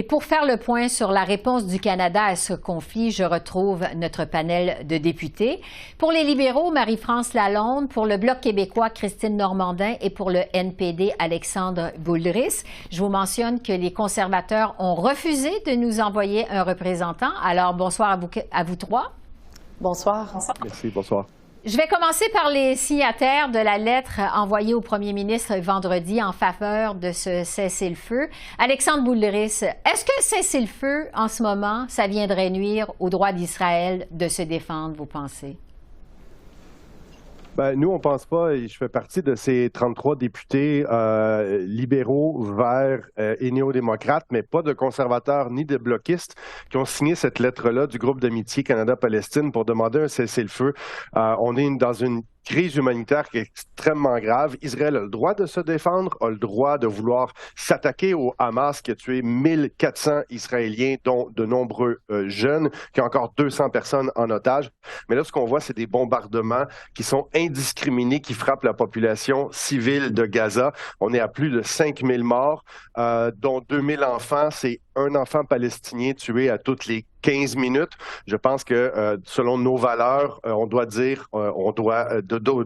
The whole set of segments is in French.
Et pour faire le point sur la réponse du Canada à ce conflit, je retrouve notre panel de députés. Pour les libéraux, Marie-France Lalonde, pour le Bloc québécois, Christine Normandin et pour le NPD, Alexandre Boulris. Je vous mentionne que les conservateurs ont refusé de nous envoyer un représentant. Alors, bonsoir à vous trois. Bonsoir. Merci, bonsoir. Je vais commencer par les signataires de la lettre envoyée au premier ministre vendredi en faveur de ce cessez-le-feu. Alexandre Boulris, est-ce que cessez-le-feu, en ce moment, ça viendrait nuire au droit d'Israël de se défendre, vous pensez? Ben, nous, on pense pas, et je fais partie de ces 33 députés libéraux, verts et néo-démocrates, mais pas de conservateurs ni de bloquistes qui ont signé cette lettre-là du groupe d'amitié Canada-Palestine pour demander un cessez-le-feu. On est dans une crise humanitaire qui est extrêmement grave. Israël a le droit de se défendre, a le droit de vouloir s'attaquer au Hamas qui a tué 1400 Israéliens, dont de nombreux jeunes, qui a encore 200 personnes en otage. Mais là, ce qu'on voit, c'est des bombardements qui sont indiscriminés, qui frappent la population civile de Gaza. On est à plus de 5000 morts, dont 2000 enfants. C'est un enfant palestinien tué à toutes les 15 minutes. Je pense que selon nos valeurs, on doit dire, on doit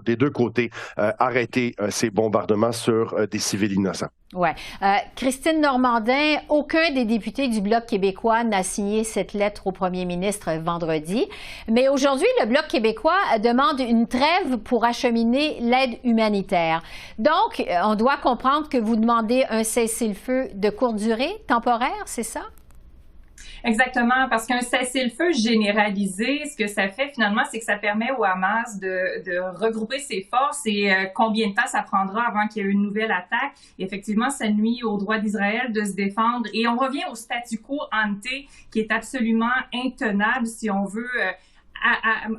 des deux côtés arrêter ces bombardements sur des civils innocents. Oui. Christine Normandin, aucun des députés du Bloc québécois n'a signé cette lettre au premier ministre vendredi. Mais aujourd'hui, le Bloc québécois demande une trêve pour acheminer l'aide humanitaire. Donc, on doit comprendre que vous demandez un cessez-le-feu de courte durée, temporaire, c'est ça? Exactement, parce qu'un cessez-le-feu généralisé, ce que ça fait finalement, c'est que ça permet au Hamas de regrouper ses forces et combien de temps ça prendra avant qu'il y ait une nouvelle attaque. Et effectivement, ça nuit au droit d'Israël de se défendre. Et on revient au statu quo ante qui est absolument intenable si on veut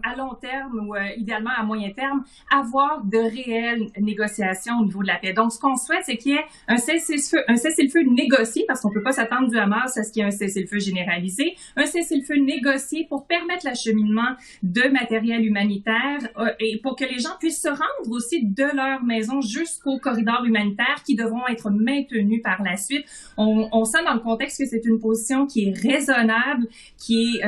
à long terme ou idéalement à moyen terme, avoir de réelles négociations au niveau de la paix. Donc, ce qu'on souhaite, c'est qu'il y ait un cessez-le-feu négocié, parce qu'on ne peut pas s'attendre du Hamas à ce qu'il y ait un cessez-le-feu généralisé, un cessez-le-feu négocié pour permettre l'acheminement de matériel humanitaire et pour que les gens puissent se rendre aussi de leur maison jusqu'au corridor humanitaire qui devront être maintenus par la suite. On sent dans le contexte que c'est une position qui est raisonnable, qui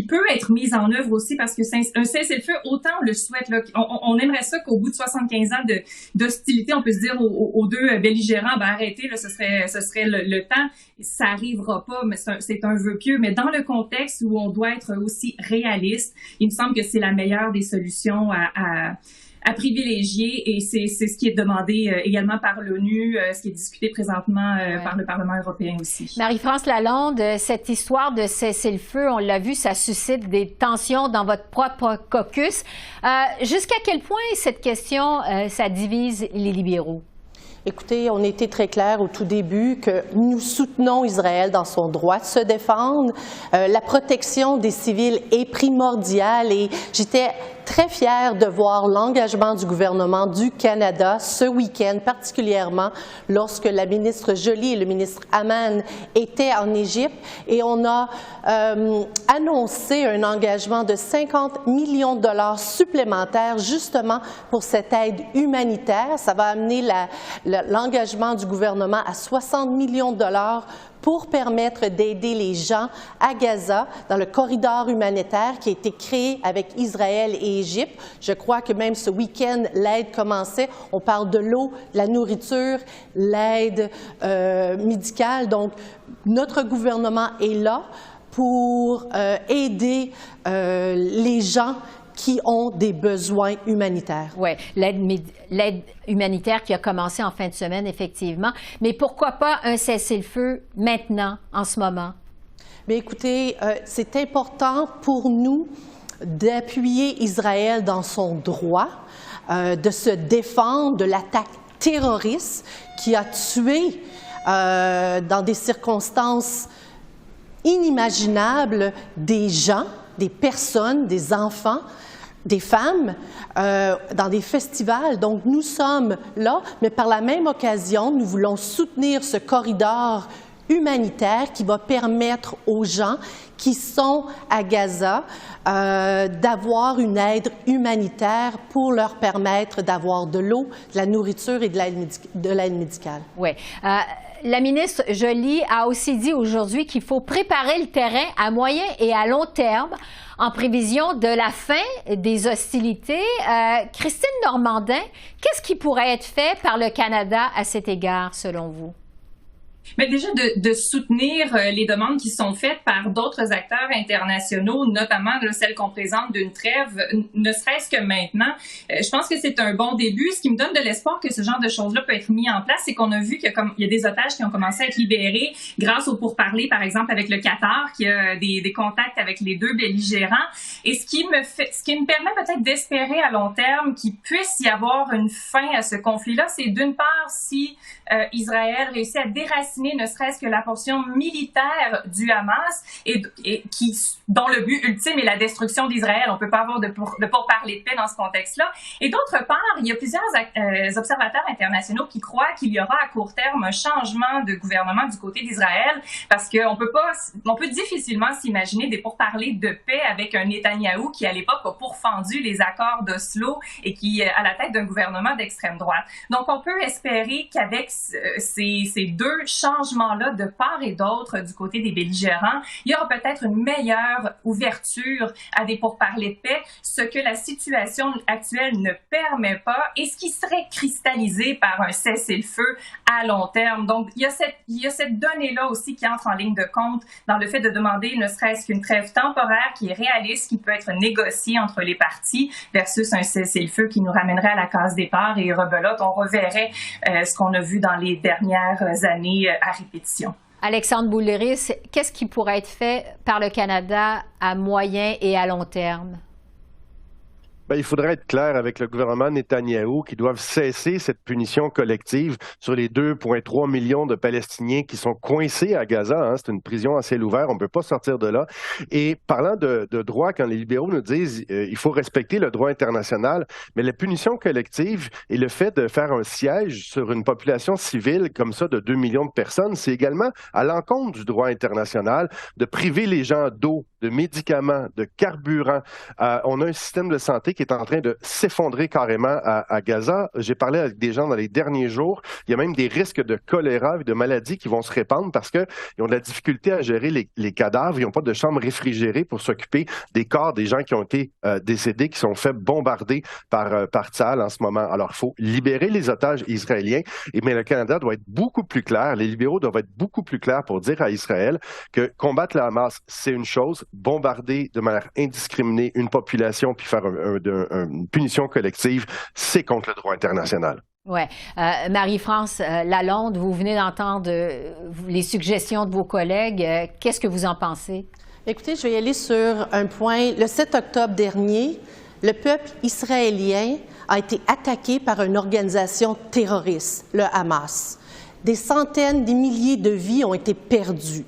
peut être mise en œuvre aussi, parce que un cessez-le-feu, autant on le souhaite, là, on aimerait ça qu'au bout de 75 ans d'hostilité, on peut se dire aux deux belligérants, ben arrêtez, là, ce serait le temps. Ça arrivera pas, mais c'est un vœu pieux. Mais dans le contexte où on doit être aussi réaliste, il me semble que c'est la meilleure des solutions à privilégier, et c'est ce qui est demandé également par l'ONU, ce qui est discuté présentement par le Parlement européen aussi. Marie-France Lalonde, cette histoire de cessez-le-feu, on l'a vu, ça suscite des tensions dans votre propre caucus. Jusqu'à quel point cette question, ça divise les libéraux? Écoutez, on était très clair au tout début que nous soutenons Israël dans son droit de se défendre. La protection des civils est primordiale et j'étais très fière de voir l'engagement du gouvernement du Canada ce week-end, particulièrement lorsque la ministre Joly et le ministre Ammann étaient en Égypte, et on a annoncé un engagement de 50 millions de dollars supplémentaires justement pour cette aide humanitaire. Ça va amener l'engagement du gouvernement à 60 millions de dollars pour permettre d'aider les gens à Gaza dans le corridor humanitaire qui a été créé avec Israël et Égypte. Je crois que même ce week-end, l'aide commençait. On parle de l'eau, de la nourriture, l'aide médicale. Donc, notre gouvernement est là pour aider les gens qui ont des besoins humanitaires. Oui, l'aide humanitaire qui a commencé en fin de semaine, effectivement. Mais pourquoi pas un cessez-le-feu maintenant, en ce moment? Bien, écoutez, c'est important pour nous d'appuyer Israël dans son droit de se défendre de l'attaque terroriste qui a tué dans des circonstances inimaginables des gens, des personnes, des enfants, des femmes dans des festivals. Donc, nous sommes là, mais par la même occasion, nous voulons soutenir ce corridor humanitaire qui va permettre aux gens qui sont à Gaza d'avoir une aide humanitaire pour leur permettre d'avoir de l'eau, de la nourriture et de l'aide médicale. Oui. La ministre Joly a aussi dit aujourd'hui qu'il faut préparer le terrain à moyen et à long terme en prévision de la fin des hostilités. Christine Normandin, qu'est-ce qui pourrait être fait par le Canada à cet égard, selon vous? Mais déjà de soutenir les demandes qui sont faites par d'autres acteurs internationaux, notamment celles qu'on présente d'une trêve, ne serait-ce que maintenant. Je pense que c'est un bon début. Ce qui me donne de l'espoir que ce genre de choses-là peut être mis en place, c'est qu'on a vu qu'il y a des otages qui ont commencé à être libérés grâce aux pourparlers, par exemple, avec le Qatar, qui a des contacts avec les deux belligérants. Et ce qui me permet peut-être d'espérer à long terme qu'il puisse y avoir une fin à ce conflit-là, c'est d'une part si Israël réussit à déraciner ne serait-ce que la portion militaire du Hamas et dont le but ultime est la destruction d'Israël. On ne peut pas avoir de pourparlers de paix dans ce contexte-là. Et d'autre part, il y a plusieurs observateurs internationaux qui croient qu'il y aura à court terme un changement de gouvernement du côté d'Israël parce qu'on peut difficilement s'imaginer des pourparlers de paix avec un Netanyahou qui, à l'époque, a pourfendu les accords d'Oslo et qui est à la tête d'un gouvernement d'extrême droite. Donc, on peut espérer qu'avec ces deux changements-là de part et d'autre du côté des belligérants, il y aura peut-être une meilleure ouverture à des pourparlers de paix, ce que la situation actuelle ne permet pas et ce qui serait cristallisé par un cessez-le-feu à long terme. Donc, il y a cette donnée-là aussi qui entre en ligne de compte dans le fait de demander ne serait-ce qu'une trêve temporaire qui est réaliste, qui peut être négociée entre les parties versus un cessez-le-feu qui nous ramènerait à la case départ et rebelote. On reverrait ce qu'on a vu dans les dernières années à répétition. Alexandre Boulris, qu'est-ce qui pourrait être fait par le Canada à moyen et à long terme? Il faudrait être clair avec le gouvernement Netanyahou qui doivent cesser cette punition collective sur les 2,3 millions de Palestiniens qui sont coincés à Gaza. C'est une prison à ciel ouvert, on ne peut pas sortir de là. Et parlant de droit, quand les libéraux nous disent il faut respecter le droit international, mais la punition collective et le fait de faire un siège sur une population civile comme ça de 2 millions de personnes, c'est également à l'encontre du droit international de priver les gens d'eau, de médicaments, de carburant. On a un système de santé qui est en train de s'effondrer carrément à Gaza. J'ai parlé avec des gens dans les derniers jours. Il y a même des risques de choléra et de maladies qui vont se répandre parce qu'ils ont de la difficulté à gérer les cadavres. Ils n'ont pas de chambre réfrigérée pour s'occuper des corps des gens qui ont été décédés, qui sont fait bombarder par Tsahal en ce moment. Alors, il faut libérer les otages israéliens, mais le Canada doit être beaucoup plus clair. Les libéraux doivent être beaucoup plus clairs pour dire à Israël que combattre le Hamas, c'est une chose. Bombarder de manière indiscriminée une population puis faire une punition collective, c'est contre le droit international. Oui. Marie-France Lalonde, vous venez d'entendre les suggestions de vos collègues. Qu'est-ce que vous en pensez? Écoutez, je vais y aller sur un point. Le 7 octobre dernier, le peuple israélien a été attaqué par une organisation terroriste, le Hamas. Des centaines, des milliers de vies ont été perdues.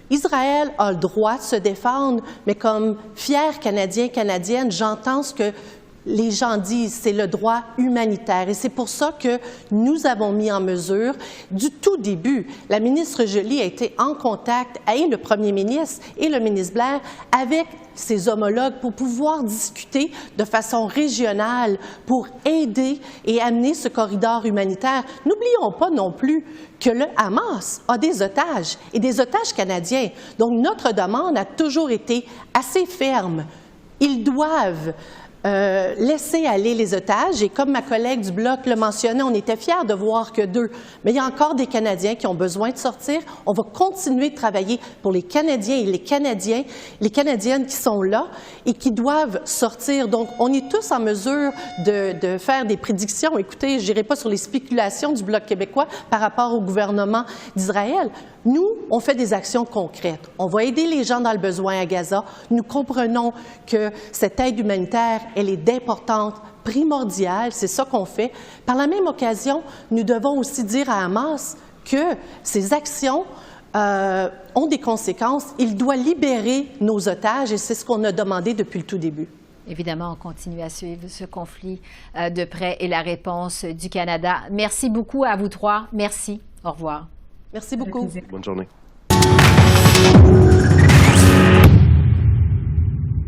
Israël a le droit de se défendre, mais comme fier Canadien, Canadienne, j'entends ce que les gens disent, c'est le droit humanitaire. Et c'est pour ça que nous avons mis en mesure, du tout début, la ministre Joly a été en contact avec le premier ministre et le ministre Blair avec ses homologues pour pouvoir discuter de façon régionale pour aider et amener ce corridor humanitaire. N'oublions pas non plus que le Hamas a des otages et des otages canadiens. Donc, notre demande a toujours été assez ferme. Ils doivent laisser aller les otages. Et comme ma collègue du Bloc le mentionnait, on était fiers de voir que 2. Mais il y a encore des Canadiens qui ont besoin de sortir. On va continuer de travailler pour les Canadiens et les Canadiennes qui sont là et qui doivent sortir. Donc, on est tous en mesure de faire des prédictions. Écoutez, je n'irai pas sur les spéculations du Bloc québécois par rapport au gouvernement d'Israël. Nous, on fait des actions concrètes. On va aider les gens dans le besoin à Gaza. Nous comprenons que cette aide humanitaire, elle est d'importance primordiale. C'est ça qu'on fait. Par la même occasion, nous devons aussi dire à Hamas que ces actions ont des conséquences. Il doit libérer nos otages et c'est ce qu'on a demandé depuis le tout début. Évidemment, on continue à suivre ce conflit de près et la réponse du Canada. Merci beaucoup à vous trois. Merci. Au revoir. Merci beaucoup. Bonne journée.